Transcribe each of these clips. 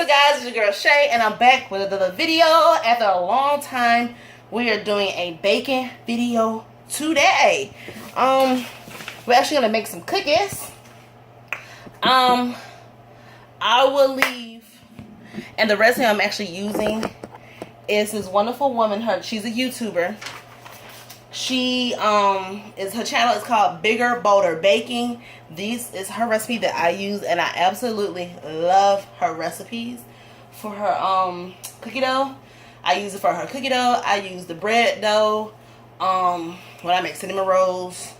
up, guys? It's your girl Shay, and I'm back with another video. After a long time, we are doing a baking video today. We're actually gonna make some cookies. I will leave, and the recipe I'm actually using is this wonderful woman. She's a YouTuber. Her channel is called Bigger Bolder Baking. This is her recipe that I use, and I absolutely love her recipes for her cookie dough. I use it for her cookie dough. I use the bread dough when I make cinnamon rolls.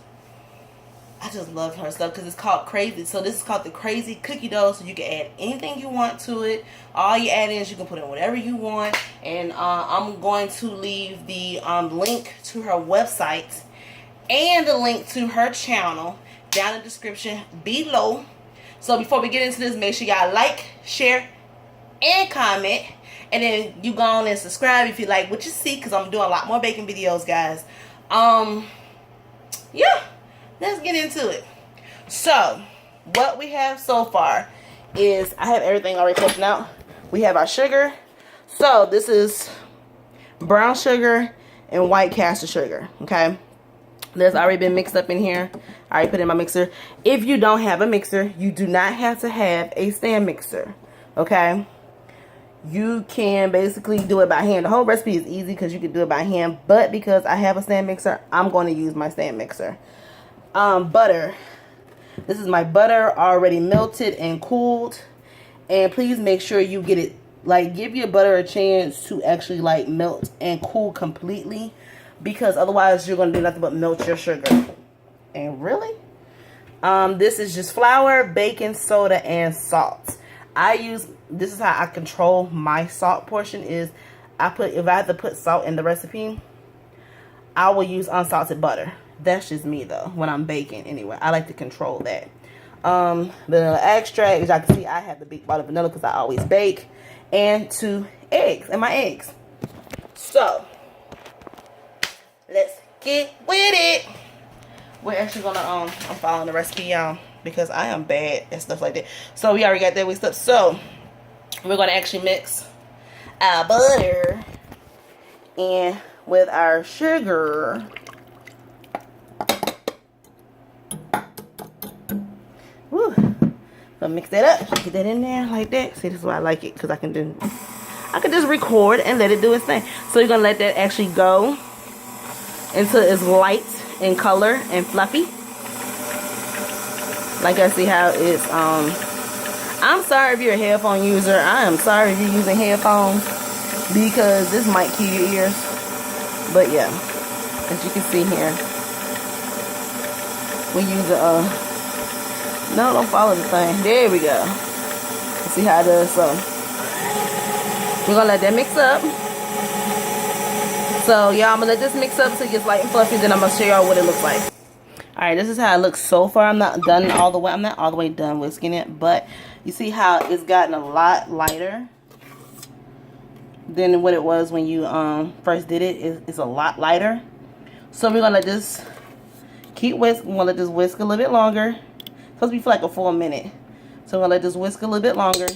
I just love her stuff because it's called Crazy. So this is called the Crazy Cookie Dough. So you can add anything you want to it. All you add is you can put in whatever you want. And I'm going to leave the link to her website and the link to her channel down in the description below. So before we get into this, make sure y'all like, share, and comment. And then you go on and subscribe if you like what you see, because I'm doing a lot more baking videos, guys. Yeah. Let's get into it. So, what we have so far is I have everything already taken out. We have our sugar. So, this is brown sugar and white castor sugar. Okay. That's already been mixed up in here. I already put it in my mixer. If you don't have a mixer, you do not have to have a stand mixer. Okay. You can basically do it by hand. The whole recipe is easy because you can do it by hand. But because I have a stand mixer, I'm going to use my stand mixer. Butter. This is my butter already melted and cooled. And please make sure you get it, like, give your butter a chance to actually like melt and cool completely, because otherwise you're going to do nothing but melt your sugar. And really, this is just flour, baking soda, and salt. This is how I control my salt portion. Is if I have to put salt in the recipe, I will use unsalted butter. That's just me though, when I'm baking anyway. I like to control that. Vanilla extract, as y'all can see, I have the big bottle of vanilla because I always bake. And 2 eggs, and my eggs. So, let's get with it. We're actually gonna, I'm following the recipe, y'all, because I am bad at stuff like that. So, we already got that mixed up. So, we're gonna actually mix our butter and with our sugar. Woo. So mix that up, get that in there like that. See, this is why I like it, because I can just record and let it do its thing. So you're gonna let that actually go until it's light in color and fluffy. Like I see how it's I'm sorry if you're a headphone user. I am sorry if you're using headphones, because this might kill your ears. But yeah, as you can see here, we use a no, don't follow the thing. There we go. See how it does. So we're gonna let that mix up. So y'all, I'm gonna let this mix up until it gets light and fluffy. Then I'm gonna show y'all what it looks like. All right, this is how it looks so far. I'm not done all the way. I'm not all the way done whisking it, but you see how it's gotten a lot lighter than what it was when you first did it. It's a lot lighter. So we're gonna let this keep whisk. We're gonna let this whisk a little bit longer. It's supposed to be for like a full minute. So I'm going to let this whisk a little bit longer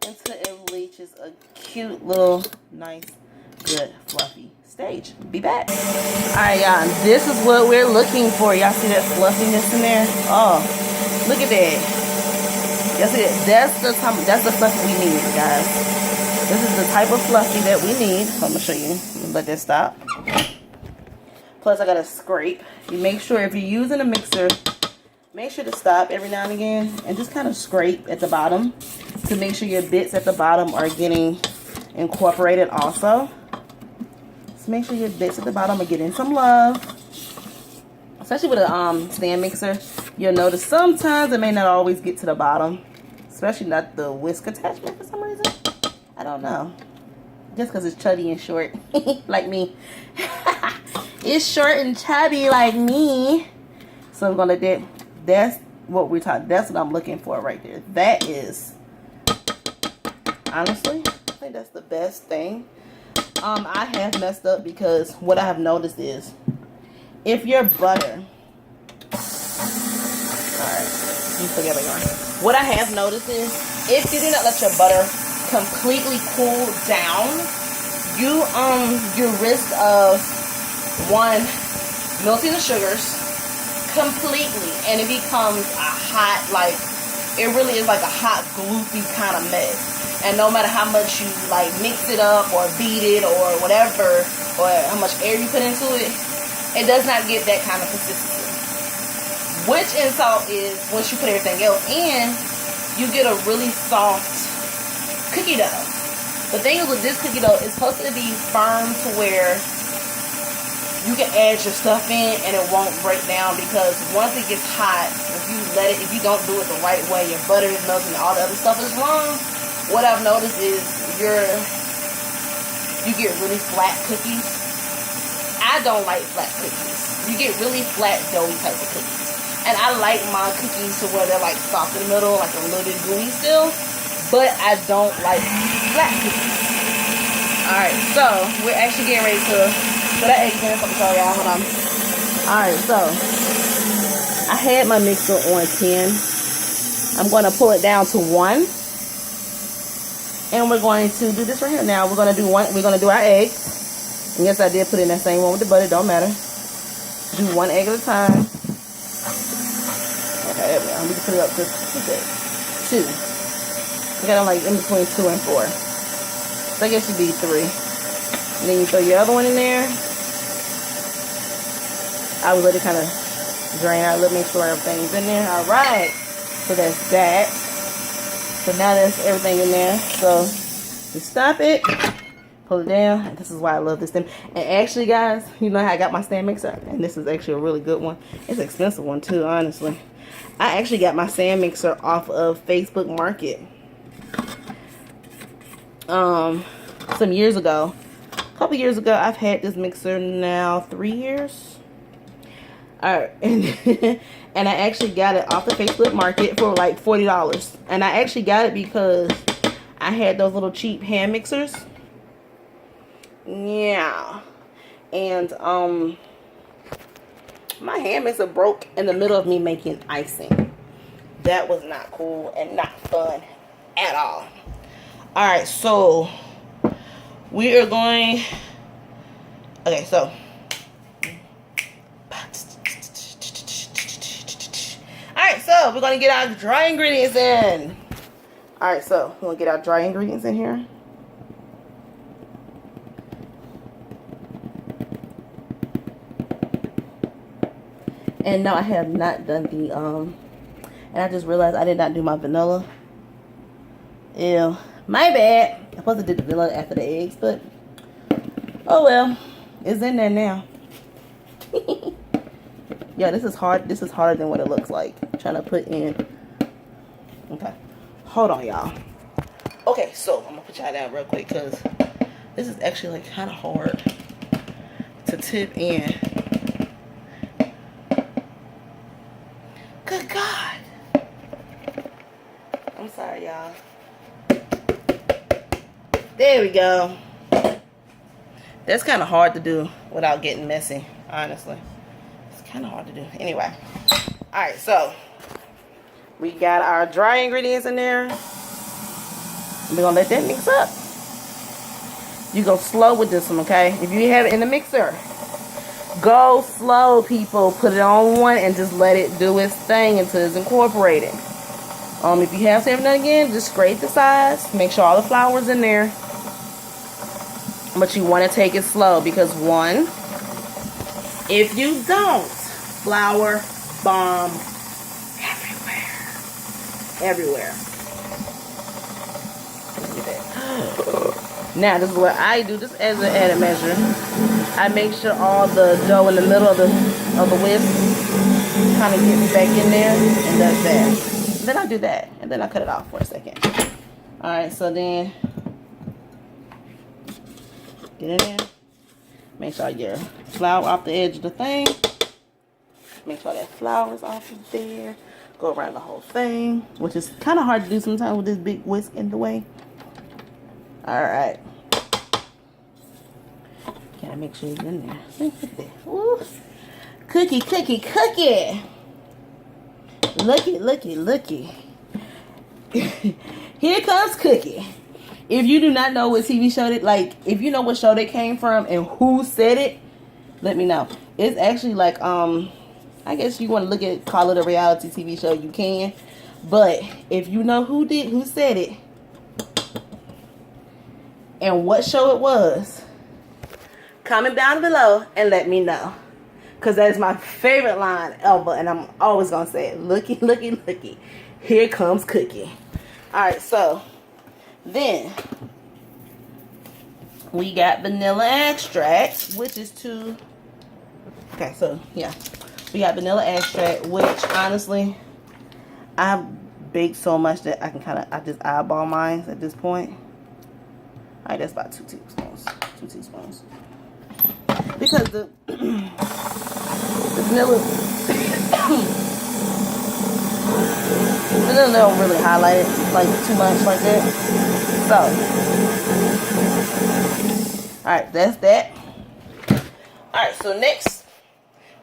until it reaches a cute little, nice, good, fluffy stage. Be back. Alright, y'all. This is what we're looking for. Y'all see that fluffiness in there? Oh, look at that. Y'all see that? That's the fluffy we need, guys. This is the type of fluffy that we need. So I'm going to show you. Let that stop. Plus, I got to scrape. You make sure if you're using a mixer, make sure to stop every now and again and just kind of scrape at the bottom to make sure your bits at the bottom are getting incorporated also. So make sure your bits at the bottom are getting some love. Especially with a stand mixer, you'll notice sometimes it may not always get to the bottom. Especially not the whisk attachment for some reason. I don't know. Just because it's chubby and short. Like me. It's short and chubby like me. So I'm going to let that. That's what we're talking. That's what I'm looking for right there. That is, honestly, I think that's the best thing. I have messed up because what I have noticed is, if your butter, all right, let me put everything on. What I have noticed is if you do not let your butter completely cool down, you risk of one, melting the sugars completely, and it becomes a hot, like, it really is like a hot gloopy kind of mess. And no matter how much you like mix it up or beat it or whatever, or how much air you put into it, it does not get that kind of consistency. Which insult is once you put everything else in, you get a really soft cookie dough. The thing is with this cookie dough, it's supposed to be firm to where you can add your stuff in and it won't break down, because once it gets hot, if you don't do it the right way, your butter is melting and all the other stuff is wrong. What I've noticed is you get really flat cookies. I don't like flat cookies. You get really flat doughy type of cookies. And I like my cookies to where they're like soft in the middle, like a little bit gooey still. But I don't like flat cookies. Alright, so we're actually getting ready to put our eggs in. I'm sorry, y'all. Hold on. Alright, so I had my mixer on 10. I'm going to pull it down to 1. And we're going to do this right here. Now we're going to do our eggs. And yes, I did put in that same one with the butter. Don't matter. Do 1 egg at a time. Okay, there we go. We can put it up to 2. I got them like in between 2 and 4. So I guess you need 3. And then you throw your other one in there. I would let it kind of drain out. Let me make sure everything's in there. All right. So that's that. So now that's everything in there. So you stop it, pull it down. And this is why I love this thing. And actually, guys, you know how I got my stand mixer? And this is actually a really good one. It's an expensive one too, honestly. I actually got my stand mixer off of Facebook Market. Some years ago. A couple years ago, I've had this mixer now 3 years. Alright, and I actually got it off the Facebook Market for like $40. And I actually got it because I had those little cheap hand mixers. Yeah. And my hand mixer broke in the middle of me making icing. That was not cool and not fun at all. Alright, so we are going. Okay, so alright, so we're going to get our dry ingredients in. Alright, so we're going to get our dry ingredients in here. And no, I have not done the, and I just realized I did not do my vanilla. Ew, my bad. I'm supposed to do the vanilla after the eggs, but, oh well, it's in there now. Yeah, this is hard. This is harder than what it looks like. I'm trying to put in. Okay, hold on, y'all. Okay, so I'm gonna put y'all down real quick because this is actually like kind of hard to tip in. Good God. I'm sorry, y'all. There we go. That's kind of hard to do without getting messy, honestly. Kind of hard to do. Anyway. Alright, so we got our dry ingredients in there. We're going to let that mix up. You go slow with this one, okay? If you have it in the mixer, go slow, people. Put it on 1 and just let it do its thing until it's incorporated. If you have to have it done again, just scrape the sides. Make sure all the flour's in there. But you want to take it slow because 1, if you don't, flour bomb everywhere. Look at that. Now this is what I do, just as an added measure. I make sure all the dough in the middle of the whisk kind of gets back in there and does that. And then I do that, and then I cut it off for a second. All right, so then get in there. Make sure your flour off the edge of the thing. Make sure that flour is off of there. Go around the whole thing, which is kind of hard to do sometimes with this big whisk in the way. Alright. Gotta make sure it's in there. Look at that. Ooh. Cookie, cookie, cookie. Looky, looky, looky. Here Comes Cookie. If you do not know what TV show it, like, if you know what show they came from and who said it, let me know. It's actually like, I guess you want to call it a reality TV show, you can. But if you know who said it, and what show it was, comment down below and let me know. Because that is my favorite line ever, and I'm always going to say it. Looky, looky, looky. Here comes Cookie. Alright, so then we got vanilla extract, which is okay, so yeah, we got vanilla extract, which honestly I baked so much that I can I just eyeball mine at this point. Alright, that's about 2 teaspoons. 2 teaspoons. Because the vanilla vanilla don't really highlight it like too much like that. So alright, that's that. Alright, so next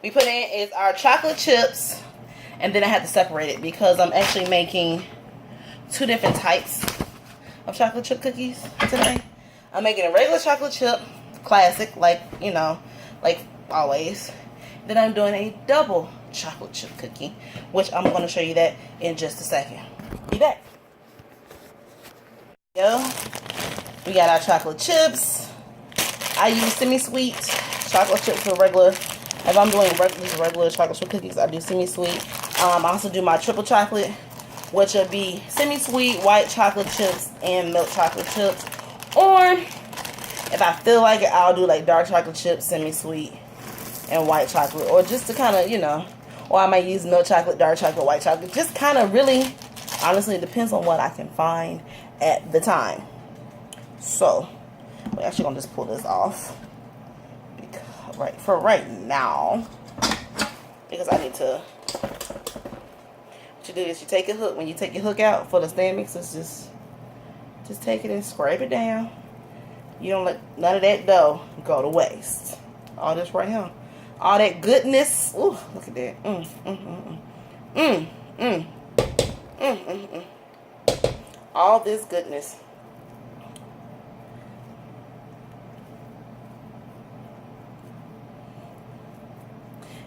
we put in is our chocolate chips, and then I have to separate it because I'm actually making 2 different types of chocolate chip cookies today. I'm making a regular chocolate chip, classic, like, you know, like always. Then I'm doing a double chocolate chip cookie, which I'm going to show you that in just a second. Be back. Yo, we got our chocolate chips. I use semi-sweet chocolate chips for regular. If I'm doing regular chocolate chip cookies, I do semi-sweet. I also do my triple chocolate, which will be semi-sweet, white chocolate chips, and milk chocolate chips. Or if I feel like it, I'll do like dark chocolate chips, semi-sweet, and white chocolate. Or just to kind of, you know, or I might use milk chocolate, dark chocolate, white chocolate. Just kind of really, honestly, it depends on what I can find at the time. So, we're actually going to just pull this off. For right now. Because I need to, what you do is you take a hook. When you take your hook out for the stand mixers, just take it and scrape it down. You don't let none of that dough go to waste. All this right here. All that goodness. Ooh, look at that. All this goodness.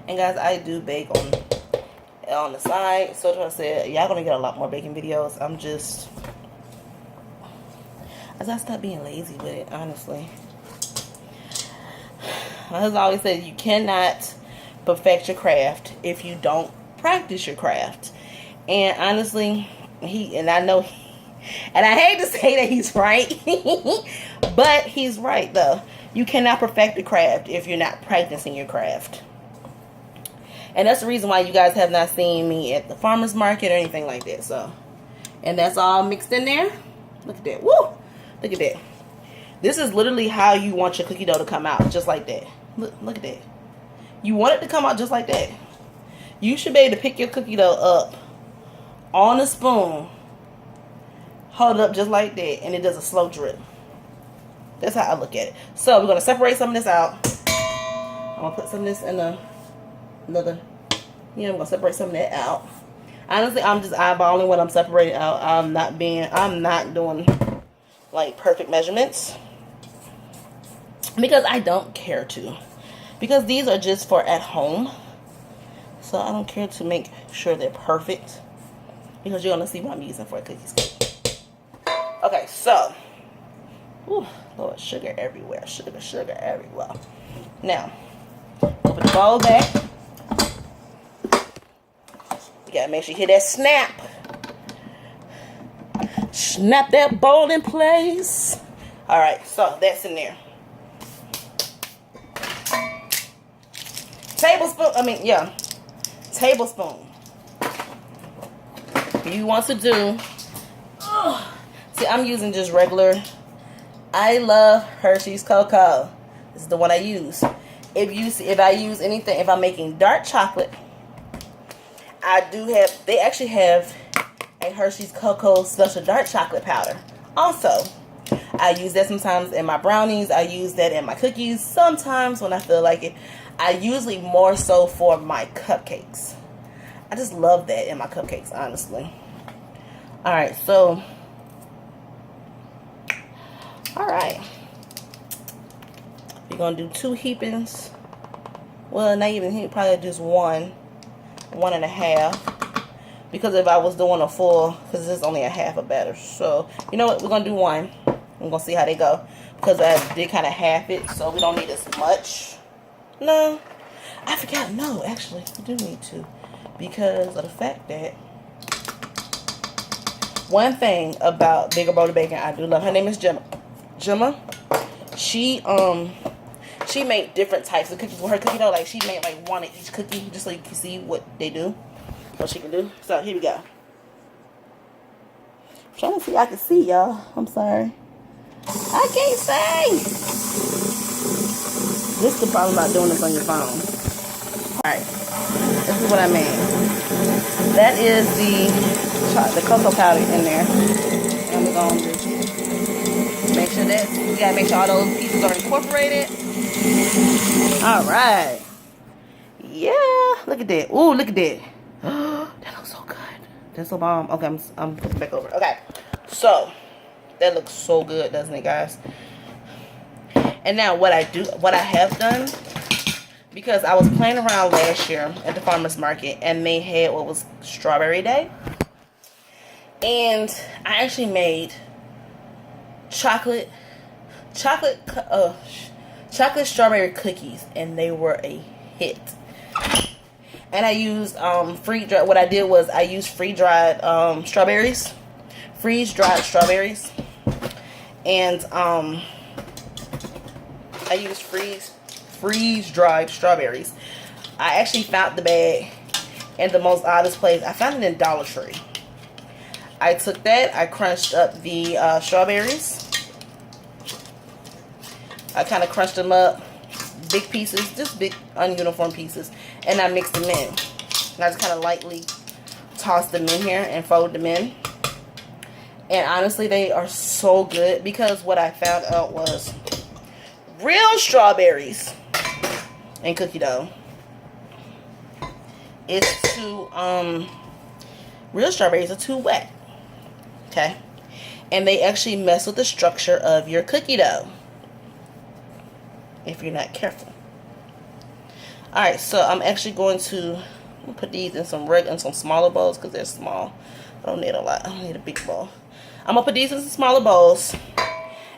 And guys, I do bake on the side. So I said, y'all gonna get a lot more baking videos. As I stop being lazy with it, honestly. My husband always said you cannot perfect your craft if you don't practice your craft. And honestly, and I hate to say that he's right, but he's right though. You cannot perfect the craft if you're not practicing your craft. And that's the reason why you guys have not seen me at the farmer's market or anything like that. So, and that's all mixed in there. Look at that. Woo! Look at that. This is literally how you want your cookie dough to come out. Just like that. Look at that. You want it to come out just like that. You should be able to pick your cookie dough up on a spoon. Hold it up just like that. And it does a slow drip. That's how I look at it. So, we're going to separate some of this out. I'm going to put some of this in another, I'm gonna separate some of that out. Honestly, I'm just eyeballing what I'm separating out. I'm not doing like perfect measurements because I don't care to, because these are just for at home. So I don't care to make sure they're perfect, because you're gonna see what I'm using for a cookies. Okay, so Lord, sugar everywhere, sugar everywhere. Now put the bowl back. You gotta make sure you hit that snap. Snap that bowl in place. Alright, so that's in there. Tablespoon. You want to do, see, I'm using just regular. I love Hershey's Cocoa. This is the one I use. If I use anything, if I'm making dark chocolate, they actually have a Hershey's Cocoa Special Dark Chocolate Powder. Also, I use that sometimes in my brownies. I use that in my cookies sometimes when I feel like it. I usually more so for my cupcakes. I just love that in my cupcakes, honestly. Alright, so alright. We're gonna do 2 heapings. Well, not even, probably just 1.5. Because if I was doing a full, because this is only a half a batter. So, you know what? We're going to do 1. I'm going to see how they go. Because I did kind of half it, so we don't need as much. No. I forgot. No, actually, we do need to. Because of the fact that one thing about Bigger Bowl of Bacon I do love. Her name is Gemma. Gemma. She made different types of cookies with her cookie dough. Like, she made like 1 of each cookie, just so you can see what they do. What she can do. So here we go. I'm trying to see. I can see y'all. I'm sorry. I can't see. This is the problem about doing this on your phone. Alright. This is what I made. That is the cocoa powder in there. And we're going to make sure that we gotta make sure all those pieces are incorporated. Alright. Yeah. Look at that. Ooh, look at that. That looks so good. That's so bomb. Okay, I'm putting it back over. Okay, so that looks so good, doesn't it, guys? And now what I have done, because I was playing around last year at the farmers market, and they had what was Strawberry Day, and I actually made chocolate strawberry cookies, and they were a hit. And I used what I did was I used freeze-dried strawberries. And I used freeze-dried strawberries. I actually found the bag in the most oddest place. I found it in Dollar Tree. I took that, I crunched up the strawberries. I kind of crunched them up. Big pieces, just big ununiform pieces, and I mixed them in. And I just kind of lightly tossed them in here and fold them in. And honestly, they are so good, because what I found out was real strawberries and cookie dough, it's too real strawberries are too wet. Okay, and they actually mess with the structure of your cookie dough if you're not careful. Alright, so I'm actually going to put these in some smaller bowls, because they're small. I don't need a lot. I don't need a big bowl. I'm gonna put these in some smaller bowls,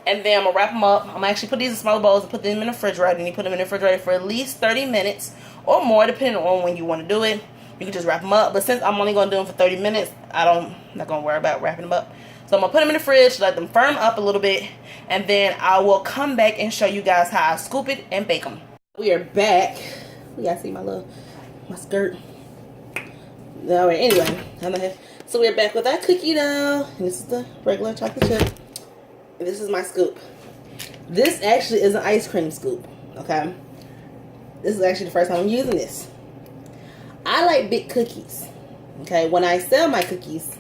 and then I'm gonna wrap them up. I'm gonna actually put these in smaller bowls and put them in the refrigerator. And you put them in the refrigerator for at least 30 minutes or more, depending on when you want to do it. You can just wrap them up, but since I'm only gonna do them for 30 minutes, I'm not gonna worry about wrapping them up. So I'm gonna put them in the fridge, let them firm up a little bit, and then I will come back and show you guys how I scoop it and bake them. We are back. You guys see my skirt? Alright, anyway, so we're back with our cookie dough, and this is the regular chocolate chip, and this is my scoop. This actually is an ice cream scoop. Okay, this is actually the first time I'm using this. I like big cookies. Okay, when I sell my cookies,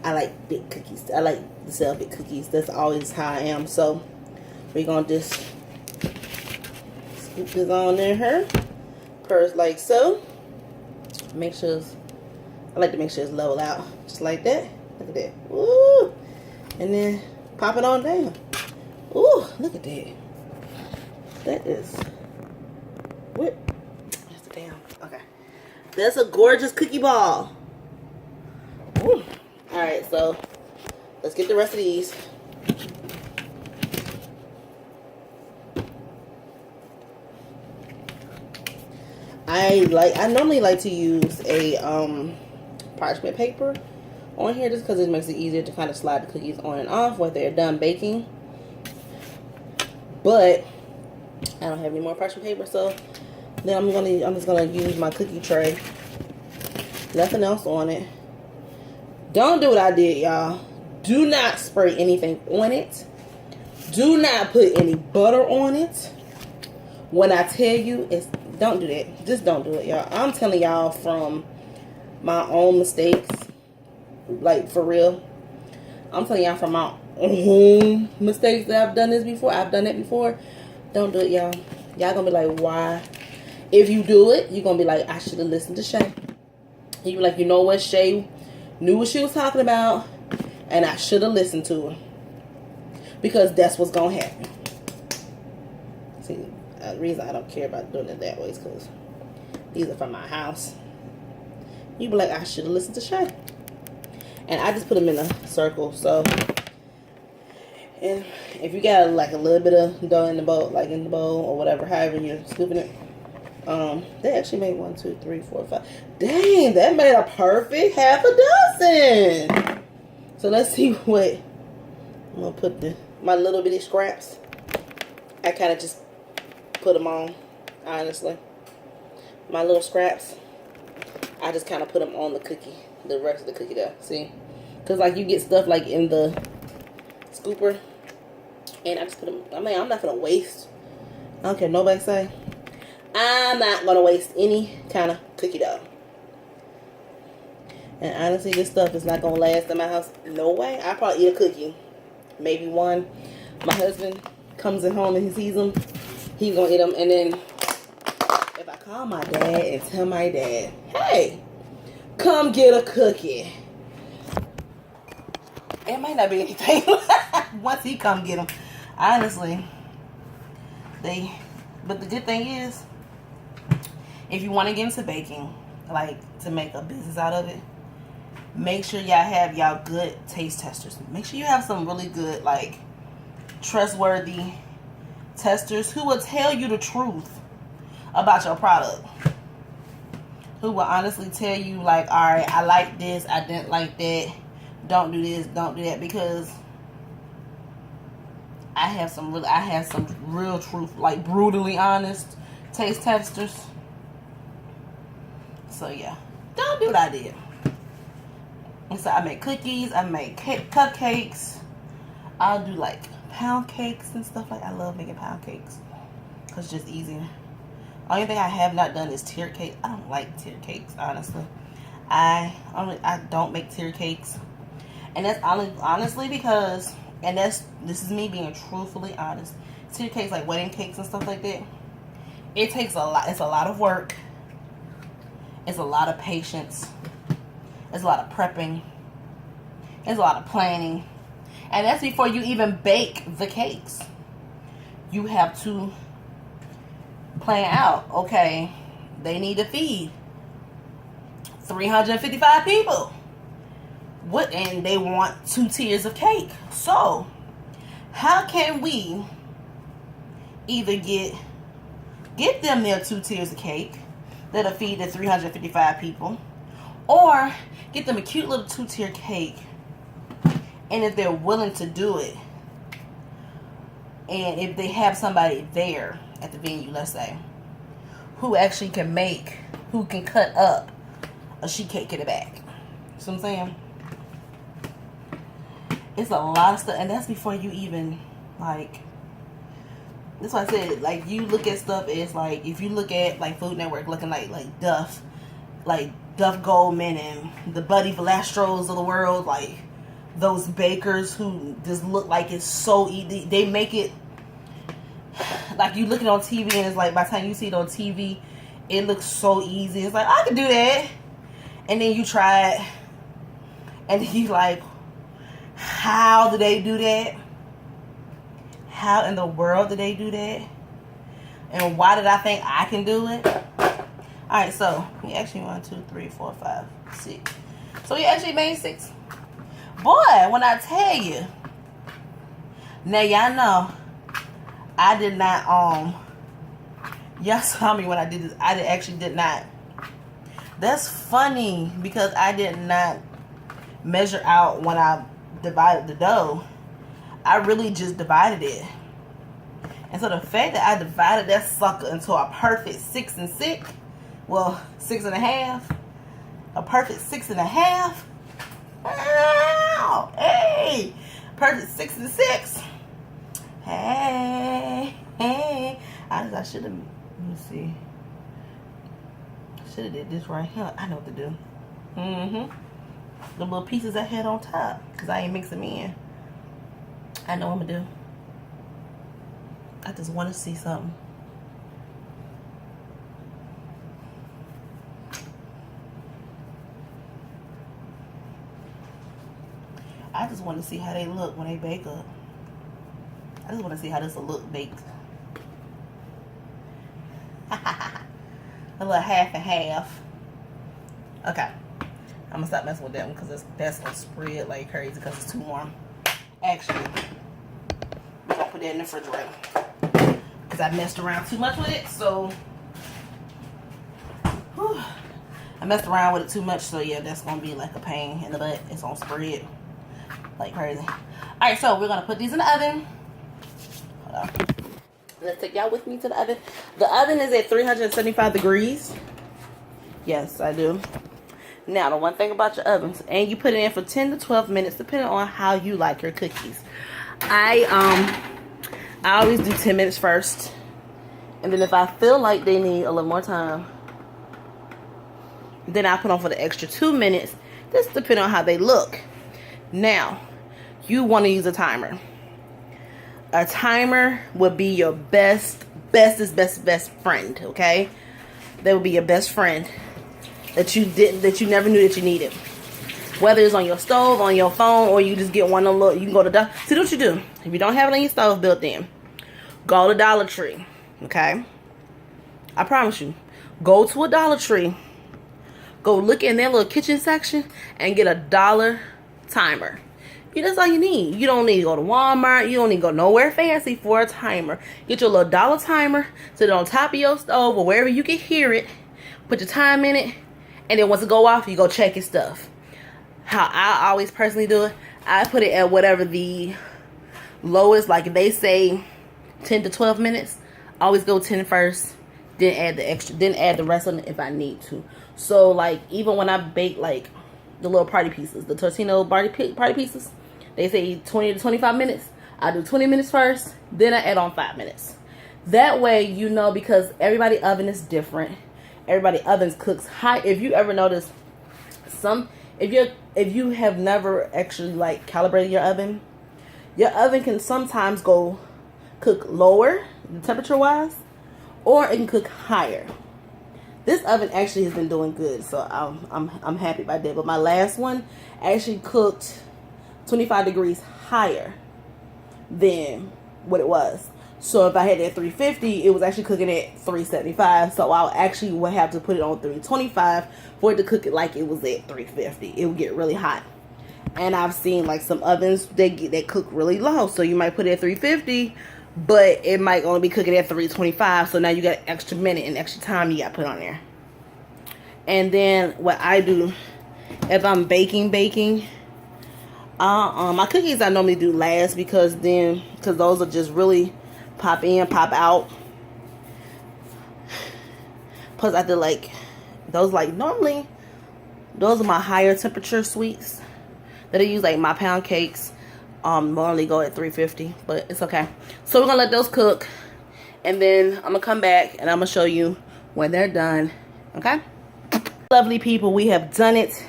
I like big cookies. I like to sell big cookies. That's always how I am. So we're gonna just scoop this on in here, first like so. Make sure I like to make sure it's level out, just like that. Look at that. Ooh, and then pop it on down. Ooh, look at that. That is what? That's a damn. Okay, that's a gorgeous cookie ball. Ooh. All right, so let's get the rest of these. I normally like to use a parchment paper on here, just because it makes it easier to kind of slide the cookies on and off when they're done baking. But I don't have any more parchment paper, so then I'm just gonna use my cookie tray. Nothing else on it. Don't do what I did, y'all. Do not spray anything on it. Do not put any butter on it. When I tell you, don't do that. Just don't do it, y'all. I'm telling y'all from my own mistakes. Like, for real. I'm telling y'all from my own mistakes that I've done this before. I've done it before. Don't do it, y'all. Y'all gonna be like, why? If you do it, you're gonna be like, I should have listened to Shay. You be like, you know what, Shay knew what she was talking about. And I should have listened to her. Because that's what's going to happen. See, the reason I don't care about doing it that way is because these are from my house. You be like, I should have listened to Shay. And I just put them in a circle. So, and if you got like a little bit of dough in the bowl, like in the bowl or whatever, however you're scooping it, they actually made 1, 2, 3, 4, 5. Dang, that made a perfect half a dozen. So let's see what I'm gonna put my little bitty scraps. I kind of just put them on, honestly. My little scraps, I just kind of put them on the cookie, the rest of the cookie dough. See, because like you get stuff like in the scooper, and I just put them. I mean, I'm not gonna waste. I don't care nobody say. I'm not gonna waste any kind of cookie dough. And honestly, this stuff is not gonna last in my house. No way. I probably eat a cookie, maybe one. My husband comes in home and he sees them, he's gonna eat them. And then if I call my dad and tell my dad, hey, come get a cookie, it might not be anything once he come get them. Honestly, but the good thing is, if you want to get into baking, like to make a business out of it, make sure y'all have y'all good taste testers. Make sure you have some really good, like, trustworthy testers who will tell you the truth about your product. Who will honestly tell you, like, all right, I like this, I didn't like that, don't do this, don't do that. Because I have some real truth, like brutally honest taste testers. So yeah, don't do what I did. And so I make cookies, I make cupcakes, I'll do like pound cakes and stuff. Like, I love making pound cakes because it's just easier. Only thing I have not done is tier cake. I don't like tier cakes, honestly. I don't make tier cakes, and that's honestly because, and this is me being truthfully honest. Tier cakes, like wedding cakes and stuff like that, it takes a lot. It's a lot of work. It's a lot of patience. It's a lot of prepping. It's a lot of planning. And that's before you even bake the cakes. You have to plan out, okay, they need to feed 355 people. And they want 2 tiers of cake. So, how can we either get them their 2 tiers of cake that'll feed the 355 people, or get them a cute little 2-tier cake, and if they're willing to do it, and if they have somebody there at the venue, let's say, who actually who can cut up a sheet cake in the back. See what I'm saying? It's a lot of stuff, and that's before you even, like, that's why I said, like, you look at stuff as, like, if you look at, like, Food Network looking like Duff Goldman and the Buddy Valastros of the world, like, those bakers who just look like it's so easy. They make it, like, you look it on TV, and it's like, by the time you see it on TV, it looks so easy. It's like, I can do that. And then you try it, and you like, how do they do that? How in the world did they do that? And why did I think I can do it? Alright, so we actually 1, 2, 3, 4, 5, 6. So we actually made 6. Boy, when I tell you, now y'all know I did not y'all saw me when I did this. I actually did not. That's funny because I did not measure out when I divided the dough. I really just divided it. And so the fact that I divided that sucker into a perfect 6 and 6, well, 6 and a half, a perfect 6 and a half. Wow, hey, perfect 6 and 6. Hey. I should have. Let me see. Should have did this right here. I know what to do. The little pieces I had on top, because I ain't mix them in. I know what I'm gonna do. I just want to see something. I just want to see how they look when they bake up. I just want to see how this will look baked. A little half and half. Okay. I'm gonna stop messing with that one because that's gonna spread like crazy because it's too warm. Actually, I'm gonna put that in the refrigerator because I messed around too much with it. So, whew, I messed around with it too much. So yeah, that's gonna be like a pain in the butt. It's gonna spread like crazy. All right, so we're gonna put these in the oven. Hold on. Let's take y'all with me to the oven. The oven is at 375 degrees. Yes, I do. Now, the one thing about your ovens, and you put it in for 10 to 12 minutes, depending on how you like your cookies. I always do 10 minutes first. And then if I feel like they need a little more time, then I put on for the extra 2 minutes. Just depending on how they look. Now, you want to use a timer. A timer would be your best friend, okay? That would be your best friend that you never knew that you needed. Whether it's on your stove, on your phone, or you just get one of them. You can go to see what you do. If you don't have it on your stove built in, go to Dollar Tree, okay? I promise you, go to a Dollar Tree. Go look in their little kitchen section and get a $1 timer. That's all you need. You don't need to go to Walmart. You don't need to go nowhere fancy for a timer. Get your little $1 timer, sit it on top of your stove or wherever you can hear it. Put your time in it, and then once it go off, you go check your stuff. How I always personally do it, I put it at whatever the lowest, like if they say 10 to 12 minutes, I always go 10 first, then add the extra, then add the rest of it if I need to. So like even when I bake like the little party pieces, the Totino party pieces, they say 20 to 25 minutes. I do 20 minutes first, then I add on 5 minutes. That way, you know, because everybody's oven is different. Everybody ovens cooks high. If you ever notice if you have never actually like calibrated your oven can sometimes cook lower temperature wise, or it can cook higher. This oven actually has been doing good, so I'm happy about that. But my last one actually cooked 25 degrees higher than what it was. So if I had it at 350, it was actually cooking at 375. So I actually would have to put it on 325 for it to cook it like it was at 350. It would get really hot. And I've seen like some ovens they cook really low. So you might put it at 350, but it might only be cooking at 325. So now you got an extra minute and extra time you got to put on there. And then what I do, if I'm baking, my cookies I normally do last because those are just really pop in, pop out. Plus I feel like those normally those are my higher temperature sweets that I use. Like my pound cakes normally go at 350, but it's okay. So we're gonna let those cook, and then I'm gonna come back and I'm gonna show you when they're done. Okay, lovely people, we have done it.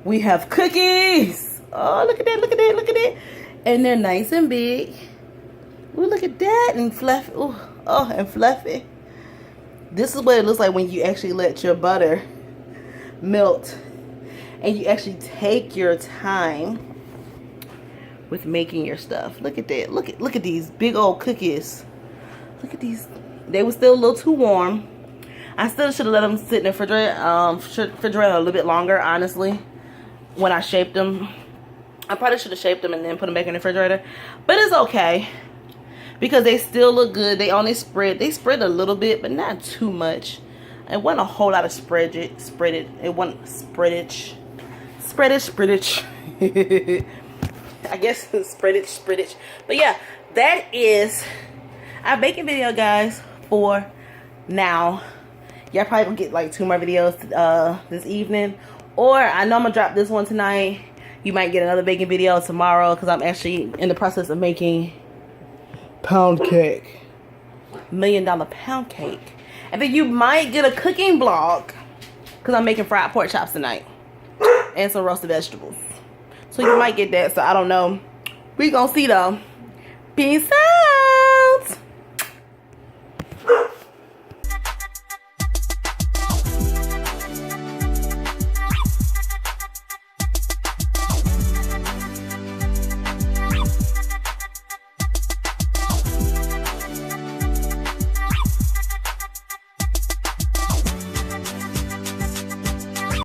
We have cookies. Oh, look at that, look at that, look at that. And they're nice and big. Ooh, look at that, and fluffy. Ooh, oh, and fluffy. This is what it looks like when you actually let your butter melt and you actually take your time with making your stuff. Look at that. Look at these big old cookies. Look at these. They were still a little too warm. I still should have let them sit in the refrigerator a little bit longer, honestly. When I shaped them, I probably should have shaped them and then put them back in the refrigerator, but it's okay because they still look good. They only spread a little bit, but not too much. It wasn't a whole lot of spreadage. It wasn't spreadage. I guess spreadage. But yeah, that is our baking video, guys, for now. Y'all probably gonna get like 2 more videos this evening, or I know I'm gonna drop this one tonight. You might get another baking video tomorrow because I'm actually in the process of making pound cake. $1 million pound cake. And then you might get a cooking vlog because I'm making fried pork chops tonight and some roasted vegetables. So you might get that. So I don't know. We gonna see though. Peace out.